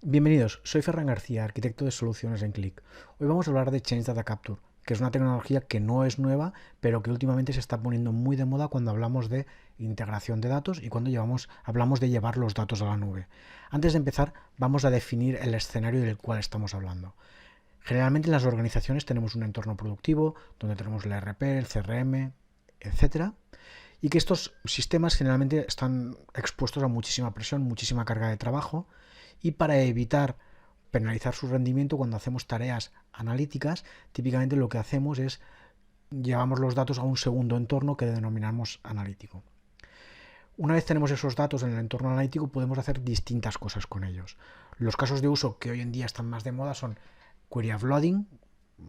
Bienvenidos, soy Ferran García, arquitecto de soluciones en Click. Hoy vamos a hablar de Change Data Capture, que es una tecnología que no es nueva, pero que últimamente se está poniendo muy de moda cuando hablamos de integración de datos y cuando hablamos de llevar los datos a la nube. Antes de empezar, vamos a definir el escenario del cual estamos hablando. Generalmente en las organizaciones tenemos un entorno productivo, donde tenemos el ERP, el CRM, etcétera, y que estos sistemas generalmente están expuestos a muchísima presión, muchísima carga de trabajo, y para evitar penalizar su rendimiento cuando hacemos tareas analíticas, típicamente lo que hacemos es llevamos los datos a un segundo entorno que denominamos analítico. Una vez tenemos esos datos en el entorno analítico, podemos hacer distintas cosas con ellos. Los casos de uso que hoy en día están más de moda son query offloading.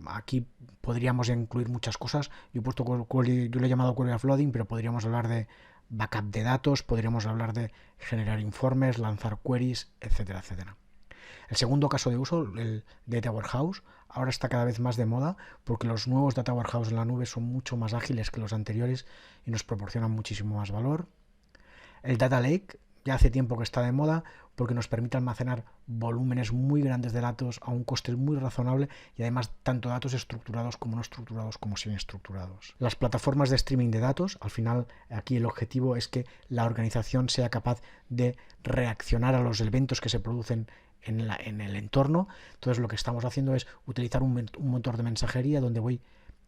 Aquí podríamos incluir muchas cosas. Yo lo he llamado query offloading, pero podríamos hablar de backup de datos, podríamos hablar de generar informes, lanzar queries, etcétera, etcétera. El segundo caso de uso, el Data Warehouse, ahora está cada vez más de moda porque los nuevos Data Warehouse en la nube son mucho más ágiles que los anteriores y nos proporcionan muchísimo más valor. El Data Lake ya hace tiempo que está de moda porque nos permite almacenar volúmenes muy grandes de datos a un coste muy razonable y además tanto datos estructurados como no estructurados como semiestructurados. Las plataformas de streaming de datos, al final aquí el objetivo es que la organización sea capaz de reaccionar a los eventos que se producen en el entorno. Entonces lo que estamos haciendo es utilizar un motor de mensajería donde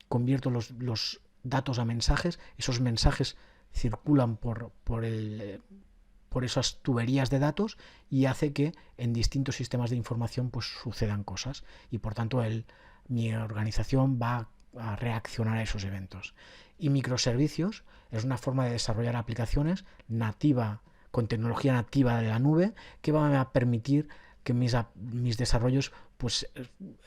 convierto los datos a mensajes, esos mensajes circulan por esas tuberías de datos y hace que en distintos sistemas de información pues sucedan cosas y por tanto mi organización va a reaccionar a esos eventos. Y microservicios es una forma de desarrollar aplicaciones nativa, con tecnología nativa de la nube, que van a permitir que mis desarrollos, pues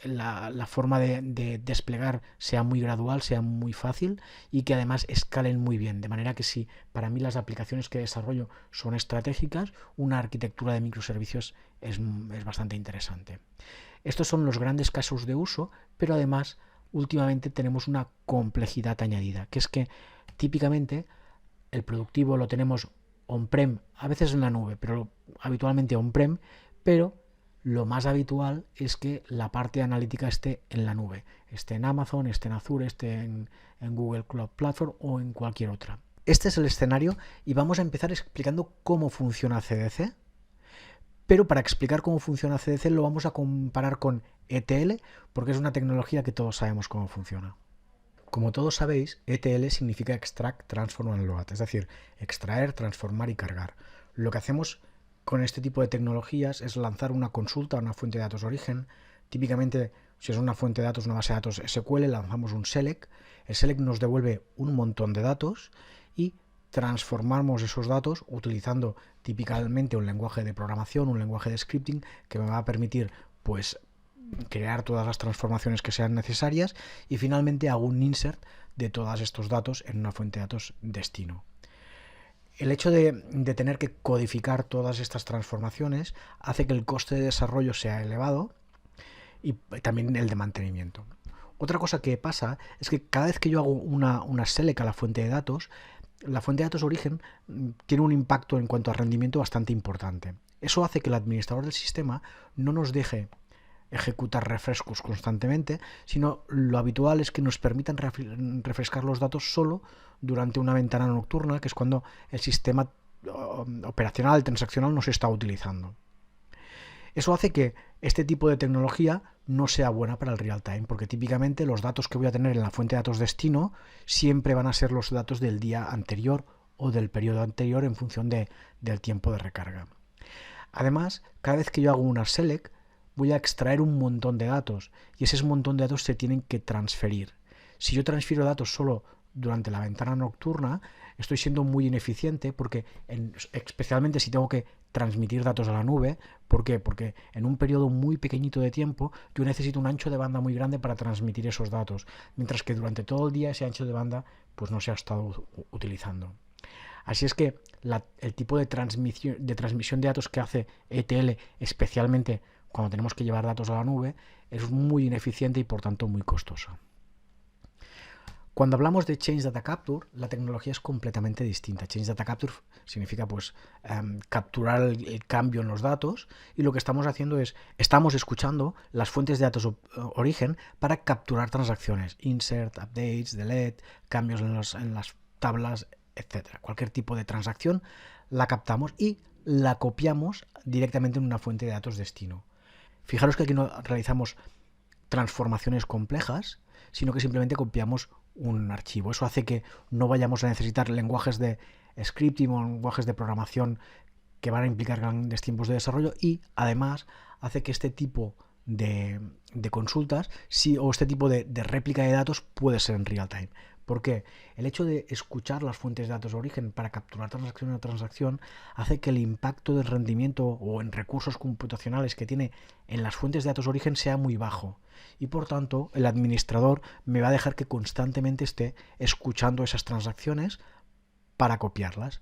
la forma de desplegar sea muy gradual, sea muy fácil y que además escalen muy bien. De manera que si para mí las aplicaciones que desarrollo son estratégicas, una arquitectura de microservicios es bastante interesante. Estos son los grandes casos de uso, pero además últimamente tenemos una complejidad añadida, que es que típicamente el productivo lo tenemos on-prem, a veces en la nube, pero habitualmente on-prem, pero lo más habitual es que la parte analítica esté en la nube, esté en Amazon, esté en Azure, esté en Google Cloud Platform o en cualquier otra. Este es el escenario y vamos a empezar explicando cómo funciona CDC, pero para explicar cómo funciona CDC lo vamos a comparar con ETL porque es una tecnología que todos sabemos cómo funciona. Como todos sabéis, ETL significa Extract, Transform and Load, es decir, extraer, transformar y cargar. Lo que hacemos con este tipo de tecnologías es lanzar una consulta a una fuente de datos origen. Típicamente, si es una fuente de datos, una base de datos SQL, lanzamos un select. El select nos devuelve un montón de datos y transformamos esos datos utilizando típicamente un lenguaje de programación, un lenguaje de scripting que me va a permitir pues crear todas las transformaciones que sean necesarias y finalmente hago un insert de todos estos datos en una fuente de datos destino. El hecho de tener que codificar todas estas transformaciones hace que el coste de desarrollo sea elevado y también el de mantenimiento. Otra cosa que pasa es que cada vez que yo hago una select a la fuente de datos, la fuente de datos origen tiene un impacto en cuanto a rendimiento bastante importante. Eso hace que el administrador del sistema no nos deje ejecutar refrescos constantemente, sino lo habitual es que nos permitan refrescar los datos solo durante una ventana nocturna, que es cuando el sistema operacional, transaccional no se está utilizando. Eso hace que este tipo de tecnología no sea buena para el real time, porque típicamente los datos que voy a tener en la fuente de datos destino siempre van a ser los datos del día anterior o del periodo anterior en función del tiempo de recarga. Además, cada vez que yo hago una select, voy a extraer un montón de datos y ese montón de datos se tienen que transferir. Si yo transfiero datos solo durante la ventana nocturna, estoy siendo muy ineficiente porque especialmente si tengo que transmitir datos a la nube. ¿Por qué? Porque en un periodo muy pequeñito de tiempo yo necesito un ancho de banda muy grande para transmitir esos datos, mientras que durante todo el día ese ancho de banda pues no se ha estado utilizando. Así es que el tipo de transmisión de datos que hace ETL, especialmente cuando tenemos que llevar datos a la nube, es muy ineficiente y por tanto muy costoso. Cuando hablamos de Change Data Capture, la tecnología es completamente distinta. Change Data Capture significa pues capturar el cambio en los datos, y lo que estamos haciendo es, estamos escuchando las fuentes de datos origen para capturar transacciones, insert, updates, delete, cambios en las tablas, etcétera. Cualquier tipo de transacción la captamos y la copiamos directamente en una fuente de datos destino. Fijaros que aquí no realizamos transformaciones complejas, sino que simplemente copiamos un archivo. Eso hace que no vayamos a necesitar lenguajes de scripting o lenguajes de programación que van a implicar grandes tiempos de desarrollo, y además hace que este tipo de consultas o este tipo de réplica de datos puede ser en real time. ¿Por qué? El hecho de escuchar las fuentes de datos de origen para capturar transacción a transacción hace que el impacto del rendimiento o en recursos computacionales que tiene en las fuentes de datos de origen sea muy bajo, y por tanto el administrador me va a dejar que constantemente esté escuchando esas transacciones para copiarlas.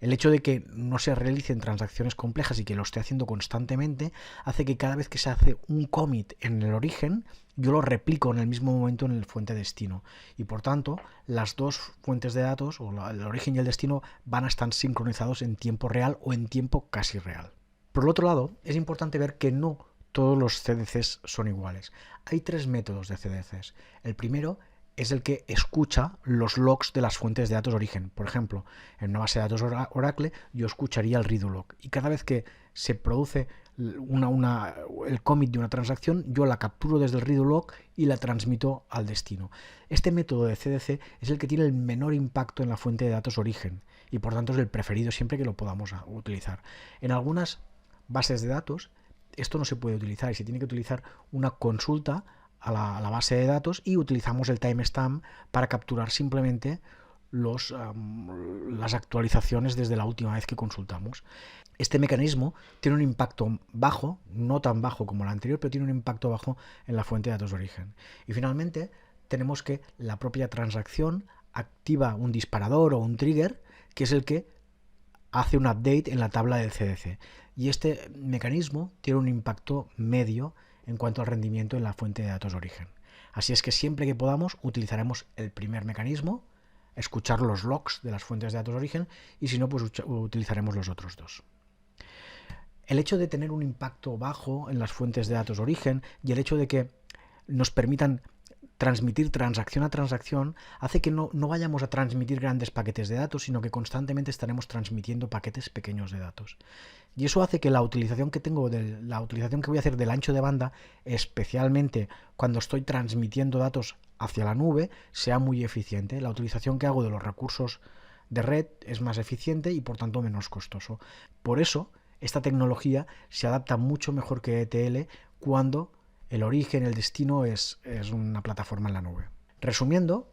El hecho de que no se realicen transacciones complejas y que lo esté haciendo constantemente hace que cada vez que se hace un commit en el origen, yo lo replico en el mismo momento en el fuente destino, y por tanto las dos fuentes de datos, o el origen y el destino, van a estar sincronizados en tiempo real o en tiempo casi real. Por el otro lado, es importante ver que no todos los CDCs son iguales. Hay tres métodos de CDCs. El primero es el que escucha los logs de las fuentes de datos de origen. Por ejemplo, en una base de datos Oracle yo escucharía el read log, y cada vez que se produce el commit de una transacción, yo la capturo desde el read log y la transmito al destino. Este método de CDC es el que tiene el menor impacto en la fuente de datos origen, y por tanto es el preferido siempre que lo podamos utilizar. En algunas bases de datos esto no se puede utilizar y se tiene que utilizar una consulta a la base de datos, y utilizamos el timestamp para capturar simplemente las actualizaciones desde la última vez que consultamos. Este mecanismo tiene un impacto bajo, no tan bajo como el anterior, pero tiene un impacto bajo en la fuente de datos de origen. Y finalmente tenemos que la propia transacción activa un disparador o un trigger, que es el que hace un update en la tabla del CDC. Y este mecanismo tiene un impacto medio en cuanto al rendimiento en la fuente de datos de origen. Así es que siempre que podamos utilizaremos el primer mecanismo, escuchar los logs de las fuentes de datos de origen, y si no, pues utilizaremos los otros dos. El hecho de tener un impacto bajo en las fuentes de datos de origen y el hecho de que nos permitan transmitir transacción a transacción hace que no vayamos a transmitir grandes paquetes de datos, sino que constantemente estaremos transmitiendo paquetes pequeños de datos. Y eso hace que la utilización que voy a hacer del ancho de banda, especialmente cuando estoy transmitiendo datos hacia la nube, sea muy eficiente. La utilización que hago de los recursos de red es más eficiente y por tanto menos costoso. Por eso, esta tecnología se adapta mucho mejor que ETL cuando el origen, el destino es una plataforma en la nube. Resumiendo,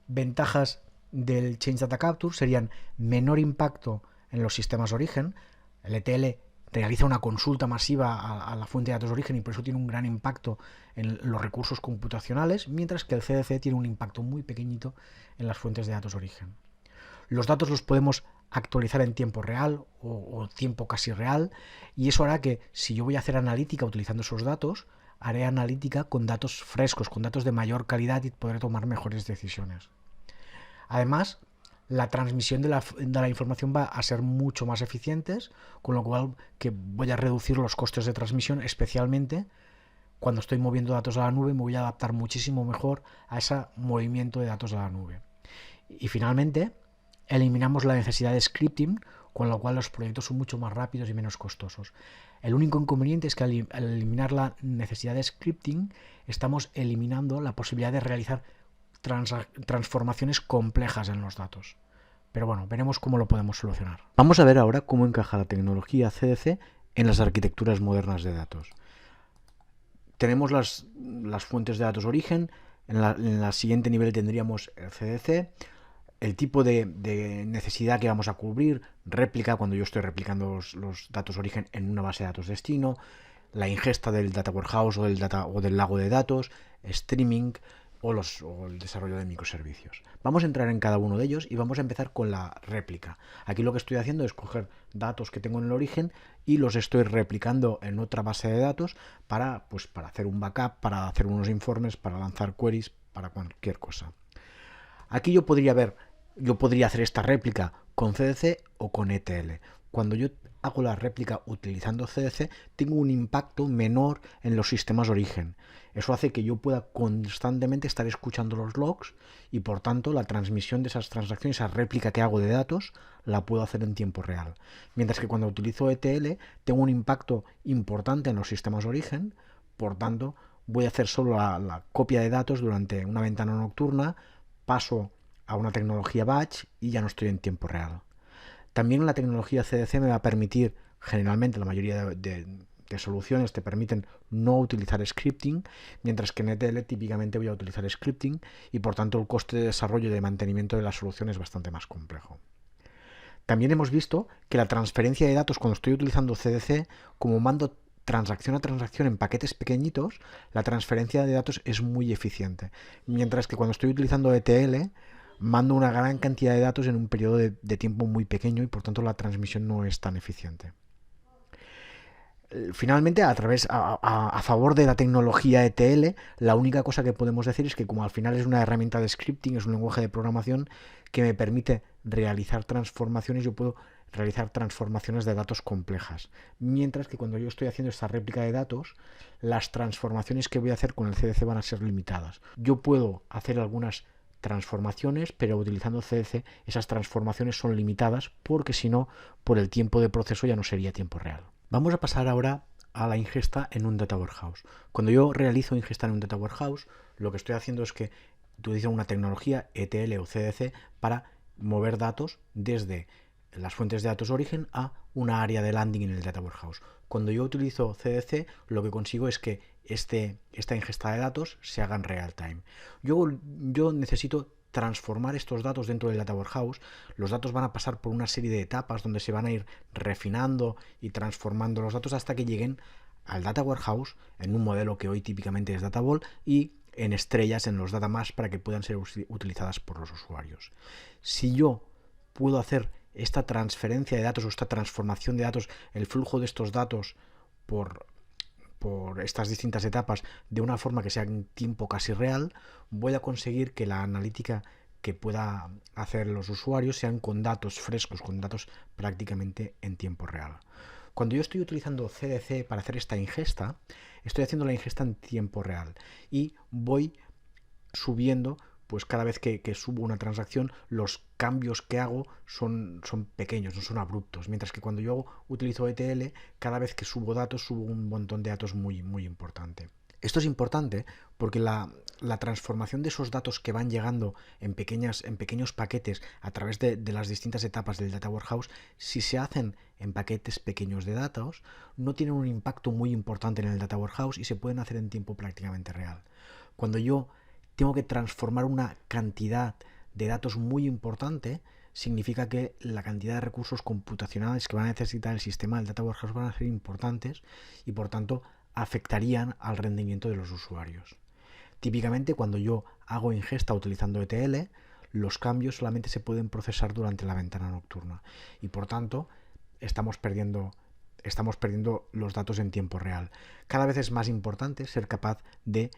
ventajas del Change Data Capture serían menor impacto en los sistemas de origen. El ETL realiza una consulta masiva a la fuente de datos de origen y por eso tiene un gran impacto en los recursos computacionales, mientras que el CDC tiene un impacto muy pequeñito en las fuentes de datos de origen. Los datos los podemos actualizar en tiempo real o tiempo casi real, y eso hará que si yo voy a hacer analítica utilizando esos datos, haré analítica con datos frescos, con datos de mayor calidad, y podré tomar mejores decisiones. Además, la transmisión de la información va a ser mucho más eficientes, con lo cual que voy a reducir los costes de transmisión, especialmente cuando estoy moviendo datos a la nube. Me voy a adaptar muchísimo mejor a ese movimiento de datos a la nube. Y finalmente, eliminamos la necesidad de scripting, con lo cual los proyectos son mucho más rápidos y menos costosos. El único inconveniente es que al eliminar la necesidad de scripting, estamos eliminando la posibilidad de realizar transformaciones complejas en los datos. Pero bueno, veremos cómo lo podemos solucionar. Vamos a ver ahora cómo encaja la tecnología CDC en las arquitecturas modernas de datos. Tenemos las fuentes de datos origen. En la siguiente nivel tendríamos el CDC. El tipo de necesidad que vamos a cubrir, réplica, cuando yo estoy replicando los datos origen en una base de datos destino, la ingesta del data warehouse o del lago de datos, streaming o el desarrollo de microservicios. Vamos a entrar en cada uno de ellos y vamos a empezar con la réplica. Aquí lo que estoy haciendo es coger datos que tengo en el origen y los estoy replicando en otra base de datos para hacer un backup, para hacer unos informes, para lanzar queries, para cualquier cosa. Aquí yo podría hacer esta réplica con CDC o con ETL. Cuando yo hago la réplica utilizando CDC, tengo un impacto menor en los sistemas origen. Eso hace que yo pueda constantemente estar escuchando los logs y por tanto la transmisión de esas transacciones, esa réplica que hago de datos, la puedo hacer en tiempo real. Mientras que cuando utilizo ETL tengo un impacto importante en los sistemas origen, por tanto voy a hacer solo la copia de datos durante una ventana nocturna, paso a una tecnología batch y ya no estoy en tiempo real. También la tecnología CDC me va a permitir, generalmente la mayoría de soluciones te permiten no utilizar scripting, mientras que en ETL típicamente voy a utilizar scripting y por tanto el coste de desarrollo y de mantenimiento de la solución es bastante más complejo. También hemos visto que la transferencia de datos cuando estoy utilizando CDC, como mando transacción a transacción en paquetes pequeñitos, la transferencia de datos es muy eficiente. Mientras que cuando estoy utilizando ETL, mando una gran cantidad de datos en un periodo de tiempo muy pequeño y por tanto la transmisión no es tan eficiente. Finalmente, a favor de la tecnología ETL, la única cosa que podemos decir es que como al final es una herramienta de scripting, es un lenguaje de programación que me permite realizar transformaciones, yo puedo realizar transformaciones de datos complejas. Mientras que cuando yo estoy haciendo esta réplica de datos, las transformaciones que voy a hacer con el CDC van a ser limitadas. Yo puedo hacer algunas transformaciones, pero utilizando CDC esas transformaciones son limitadas porque si no, por el tiempo de proceso ya no sería tiempo real. Vamos a pasar ahora a la ingesta en un data warehouse. Cuando yo realizo ingesta en un data warehouse, lo que estoy haciendo es que utilizo una tecnología ETL o CDC para mover datos desde las fuentes de datos origen a una área de landing en el data warehouse. Cuando yo utilizo CDC, lo que consigo es que esta ingesta de datos se haga en real time. Yo necesito transformar estos datos dentro del data warehouse. Los datos van a pasar por una serie de etapas donde se van a ir refinando y transformando los datos hasta que lleguen al data warehouse en un modelo que hoy típicamente es Data Vault y en estrellas en los data mesh para que puedan ser utilizadas por los usuarios. Si yo puedo hacer esta transferencia de datos o esta transformación de datos, el flujo de estos datos por estas distintas etapas de una forma que sea en tiempo casi real, voy a conseguir que la analítica que pueda hacer los usuarios sean con datos frescos, con datos prácticamente en tiempo real. Cuando yo estoy utilizando CDC para hacer esta ingesta, estoy haciendo la ingesta en tiempo real y voy subiendo, pues cada vez que subo una transacción, los cambios que hago son pequeños, no son abruptos. Mientras que cuando yo utilizo ETL, cada vez que subo datos, subo un montón de datos muy, muy importante. Esto es importante porque la transformación de esos datos que van llegando en pequeños paquetes a través de las distintas etapas del Data Warehouse, si se hacen en paquetes pequeños de datos, no tienen un impacto muy importante en el Data Warehouse y se pueden hacer en tiempo prácticamente real. Cuando yo tengo que transformar una cantidad de datos muy importante, significa que la cantidad de recursos computacionales que va a necesitar el sistema del Data Warehouse van a ser importantes y por tanto afectarían al rendimiento de los usuarios. Típicamente cuando yo hago ingesta utilizando ETL, los cambios solamente se pueden procesar durante la ventana nocturna y por tanto estamos perdiendo los datos en tiempo real. Cada vez es más importante ser capaz de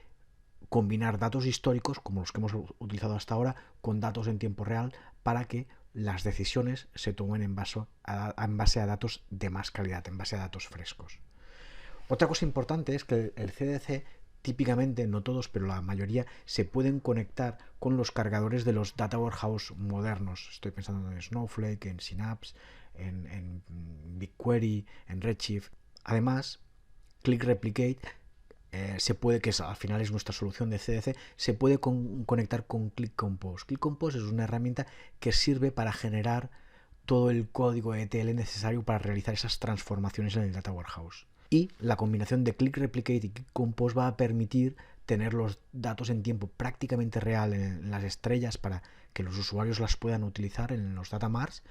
combinar datos históricos, como los que hemos utilizado hasta ahora, con datos en tiempo real para que las decisiones se tomen en base a datos de más calidad, en base a datos frescos. Otra cosa importante es que el CDC típicamente, no todos, pero la mayoría, se pueden conectar con los cargadores de los data warehouse modernos. Estoy pensando en Snowflake, en Synapse, en BigQuery, en Redshift. Además, Click Replicate se puede, que al final es nuestra solución de CDC, se puede conectar con Click Compose. Click Compose es una herramienta que sirve para generar todo el código ETL necesario para realizar esas transformaciones en el Data Warehouse. Y la combinación de Click Replicate y Click Compose va a permitir tener los datos en tiempo prácticamente real en las estrellas para que los usuarios las puedan utilizar en los data marts,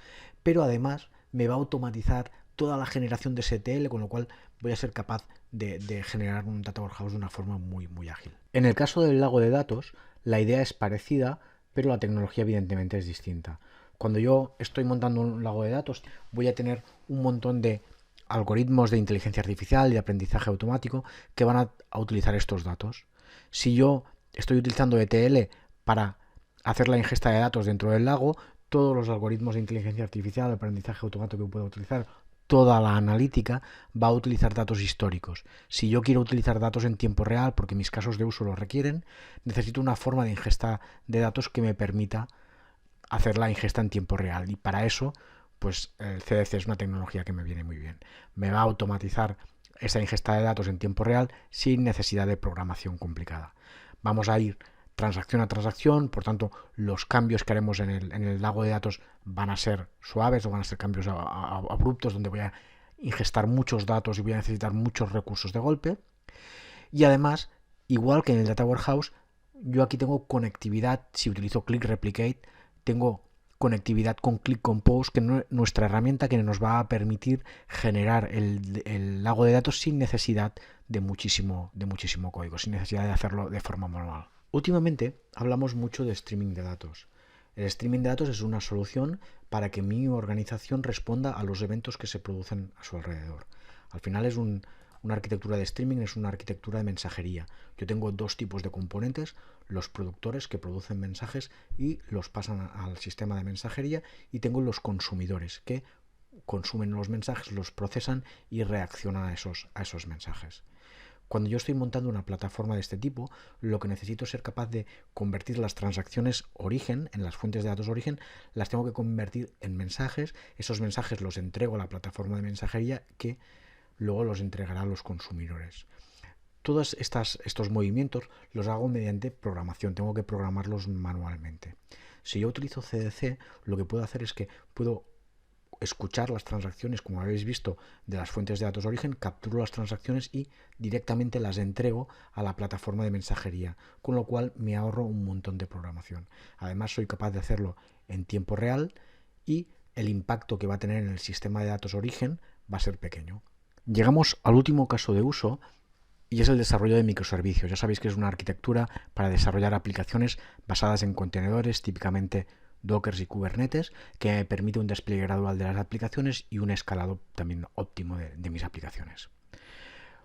pero además me va a automatizar toda la generación de ese ETL, con lo cual voy a ser capaz de generar un data warehouse de una forma muy, muy ágil. En el caso del lago de datos, la idea es parecida, pero la tecnología evidentemente es distinta. Cuando yo estoy montando un lago de datos, voy a tener un montón de algoritmos de inteligencia artificial y de aprendizaje automático que van a utilizar estos datos. Si yo estoy utilizando ETL para hacer la ingesta de datos dentro del lago, todos los algoritmos de inteligencia artificial, el aprendizaje automático que puedo utilizar, toda la analítica va a utilizar datos históricos. Si yo quiero utilizar datos en tiempo real, porque mis casos de uso lo requieren, necesito una forma de ingesta de datos que me permita hacer la ingesta en tiempo real. Y para eso, pues el CDC es una tecnología que me viene muy bien. Me va a automatizar esa ingesta de datos en tiempo real sin necesidad de programación complicada. Vamos a ir transacción a transacción, por tanto los cambios que haremos en el lago de datos van a ser suaves o van a ser cambios abruptos donde voy a ingestar muchos datos y voy a necesitar muchos recursos de golpe. Y además, igual que en el Data Warehouse, yo aquí tengo conectividad. Si utilizo Click Replicate, tengo conectividad con Click Compose, que es nuestra herramienta que nos va a permitir generar el lago de datos sin necesidad de muchísimo código, sin necesidad de hacerlo de forma manual. Últimamente hablamos mucho de streaming de datos. El streaming de datos es una solución para que mi organización responda a los eventos que se producen a su alrededor. Al final es una arquitectura de streaming, es una arquitectura de mensajería. Yo tengo dos tipos de componentes, los productores que producen mensajes y los pasan al sistema de mensajería, y tengo los consumidores que consumen los mensajes, los procesan y reaccionan a esos mensajes. Cuando yo estoy montando una plataforma de este tipo, lo que necesito es ser capaz de convertir las transacciones origen, en las fuentes de datos origen, las tengo que convertir en mensajes. Esos mensajes los entrego a la plataforma de mensajería que luego los entregará a los consumidores. Todos estos movimientos los hago mediante programación, tengo que programarlos manualmente. Si yo utilizo CDC, lo que puedo hacer es que puedo escuchar las transacciones, como habéis visto, de las fuentes de datos origen, capturo las transacciones y directamente las entrego a la plataforma de mensajería, con lo cual me ahorro un montón de programación. Además, soy capaz de hacerlo en tiempo real y el impacto que va a tener en el sistema de datos origen va a ser pequeño. Llegamos al último caso de uso y es el desarrollo de microservicios. Ya sabéis que es una arquitectura para desarrollar aplicaciones basadas en contenedores, típicamente Docker y Kubernetes, que me permite un despliegue gradual de las aplicaciones y un escalado también óptimo de mis aplicaciones.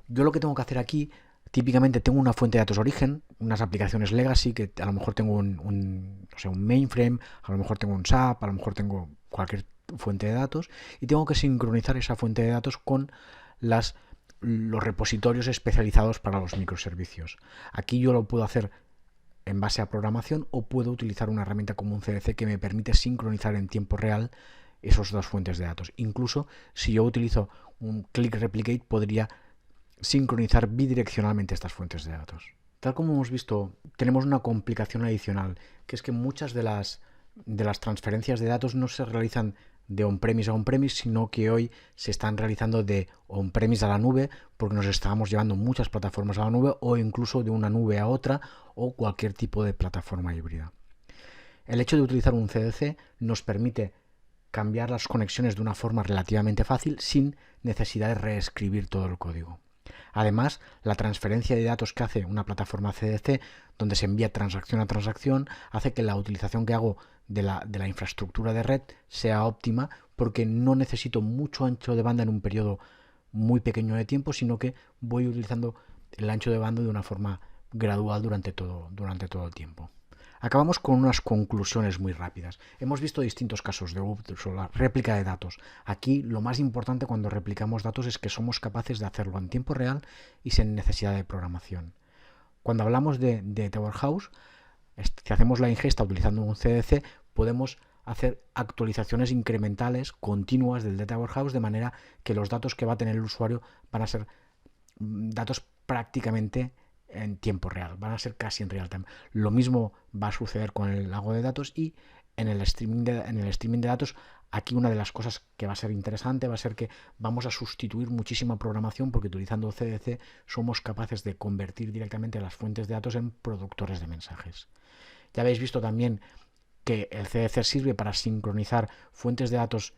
Yo lo que tengo que hacer aquí, típicamente tengo una fuente de datos origen, unas aplicaciones legacy, que a lo mejor tengo un mainframe, a lo mejor tengo un SAP, a lo mejor tengo cualquier fuente de datos, y tengo que sincronizar esa fuente de datos con los repositorios especializados para los microservicios. Aquí yo lo puedo hacer en base a programación o puedo utilizar una herramienta como un CDC que me permite sincronizar en tiempo real esas dos fuentes de datos. Incluso si yo utilizo un Click Replicate podría sincronizar bidireccionalmente estas fuentes de datos. Tal como hemos visto, tenemos una complicación adicional, que es que muchas de las transferencias de datos no se realizan de on-premise a on-premise, sino que hoy se están realizando de on-premise a la nube, porque nos estamos llevando muchas plataformas a la nube, o incluso de una nube a otra, o cualquier tipo de plataforma híbrida. El hecho de utilizar un CDC nos permite cambiar las conexiones de una forma relativamente fácil sin necesidad de reescribir todo el código. Además, la transferencia de datos que hace una plataforma CDC, donde se envía transacción a transacción, hace que la utilización que hago de la infraestructura de red sea óptima, porque no necesito mucho ancho de banda en un periodo muy pequeño de tiempo, sino que voy utilizando el ancho de banda de una forma gradual durante todo el tiempo. Acabamos con unas conclusiones muy rápidas. Hemos visto distintos casos de uso, la réplica de datos. Aquí lo más importante cuando replicamos datos es que somos capaces de hacerlo en tiempo real y sin necesidad de programación. Cuando hablamos de Data Warehouse, si hacemos la ingesta utilizando un CDC, podemos hacer actualizaciones incrementales continuas del Data Warehouse, de manera que los datos que va a tener el usuario van a ser datos prácticamente en tiempo real, van a ser casi en real time. Lo mismo va a suceder con el lago de datos y en el streaming de datos. Aquí una de las cosas que va a ser interesante va a ser que vamos a sustituir muchísima programación, porque utilizando CDC somos capaces de convertir directamente las fuentes de datos en productores de mensajes. Ya habéis visto también que el CDC sirve para sincronizar fuentes de datos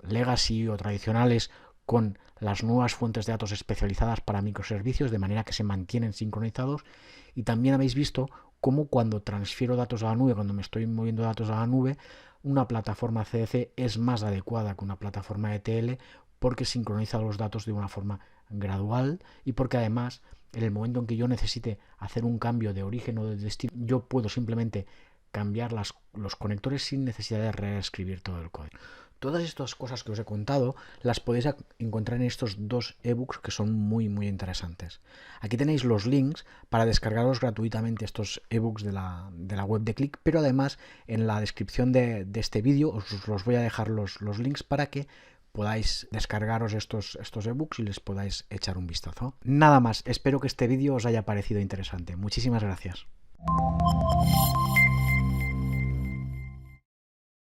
legacy o tradicionales con las nuevas fuentes de datos especializadas para microservicios, de manera que se mantienen sincronizados. Y también habéis visto cómo cuando transfiero datos a la nube, cuando me estoy moviendo datos a la nube, una plataforma CDC es más adecuada que una plataforma ETL, porque sincroniza los datos de una forma gradual y porque además en el momento en que yo necesite hacer un cambio de origen o de destino, yo puedo simplemente cambiar los conectores sin necesidad de reescribir todo el código. Todas estas cosas que os he contado las podéis encontrar en estos dos ebooks que son muy interesantes. Aquí tenéis los links para descargaros gratuitamente estos ebooks de la web de Qlik, pero además en la descripción de este vídeo os los voy a dejar los links para que podáis descargaros estos ebooks y les podáis echar un vistazo. Nada más, espero que este vídeo os haya parecido interesante. Muchísimas gracias.